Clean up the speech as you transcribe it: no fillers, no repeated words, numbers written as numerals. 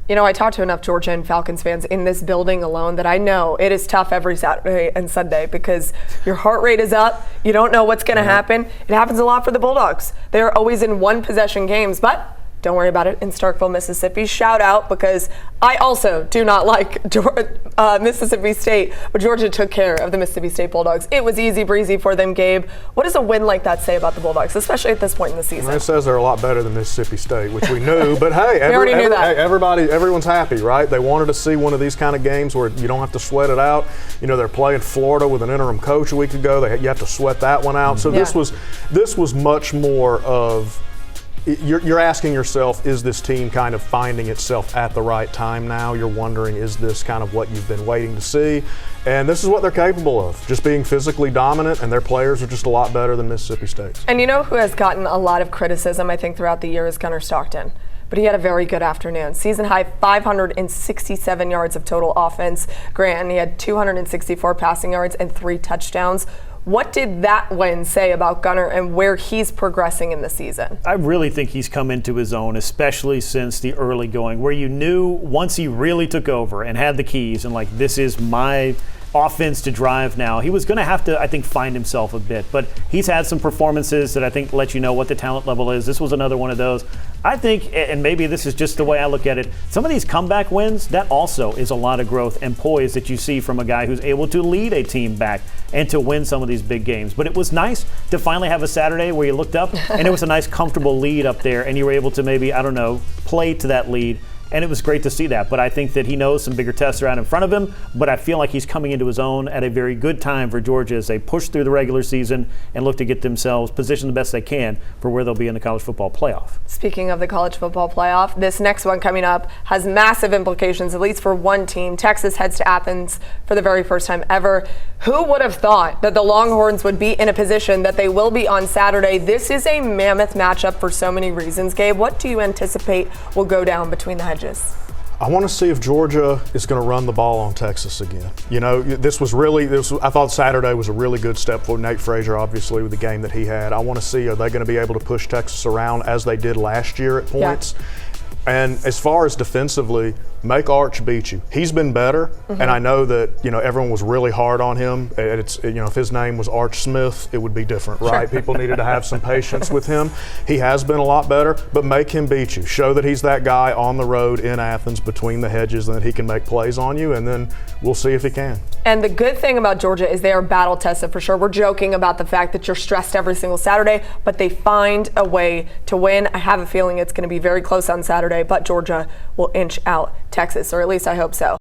You know, I talk to enough Georgia and Falcons fans in this building alone that I know it is tough every Saturday and Sunday because your heart rate is up. You don't know what's going to happen. It happens a lot for the Bulldogs. They're always in one-possession games, but don't worry about it in Starkville, Mississippi. Shout out, because I also do not like Mississippi State, but Georgia took care of the Mississippi State Bulldogs. It was easy breezy for them, Gabe. What does a win like that say about the Bulldogs, especially at this point in the season? It says they're a lot better than Mississippi State, which we knew. But hey, everyone's happy, right? They wanted to see one of these kind of games where you don't have to sweat it out. You know, they're playing Florida with an interim coach a week ago. You have to sweat that one out. So this was much more of, you're asking yourself, is this team kind of finding itself at the right time now? You're wondering, is this kind of what you've been waiting to see? And this is what they're capable of, just being physically dominant, and their players are just a lot better than Mississippi State's. And you know who has gotten a lot of criticism, I think, throughout the year is Gunnar Stockton. But he had a very good afternoon. Season high 567 yards of total offense. Grant, he had 264 passing yards and 3 touchdowns. What did that win say about Gunnar and where he's progressing in the season? I really think he's come into his own, especially since the early going, where you knew once he really took over and had the keys and like, this is my offense to drive now, he was going to have to, I think, find himself a bit. But he's had some performances that I think let you know what the talent level is. This was another one of those. I think, and maybe this is just the way I look at it, some of these comeback wins, that also is a lot of growth and poise that you see from a guy who's able to lead a team back and to win some of these big games. But it was nice to finally have a Saturday where you looked up and it was a nice, comfortable lead up there, and you were able to maybe, I don't know, play to that lead. And it was great to see that. But I think that he knows some bigger tests are out in front of him. But I feel like he's coming into his own at a very good time for Georgia as they push through the regular season and look to get themselves positioned the best they can for where they'll be in the college football playoff. Speaking of the college football playoff, this next one coming up has massive implications, at least for one team. Texas heads to Athens for the very first time ever. Who would have thought that the Longhorns would be in a position that they will be on Saturday? This is a mammoth matchup for so many reasons. Gabe, what do you anticipate will go down between the hedges? I want to see if Georgia is going to run the ball on Texas again. You know, I thought Saturday was a really good step for Nate Frazier, obviously, with the game that he had. I want to see, are they going to be able to push Texas around as they did last year at points? Yeah. And as far as defensively, make Arch beat you. He's been better, and I know that, you know, everyone was really hard on him. It's, you know, if his name was Arch Smith, it would be different, right? People needed to have some patience with him. He has been a lot better, but make him beat you. Show that he's that guy on the road in Athens between the hedges and that he can make plays on you, and then we'll see if he can. And the good thing about Georgia is they are battle tested for sure. We're joking about the fact that you're stressed every single Saturday, but they find a way to win. I have a feeling it's going to be very close on Saturday, but Georgia will inch out Texas, or at least I hope so.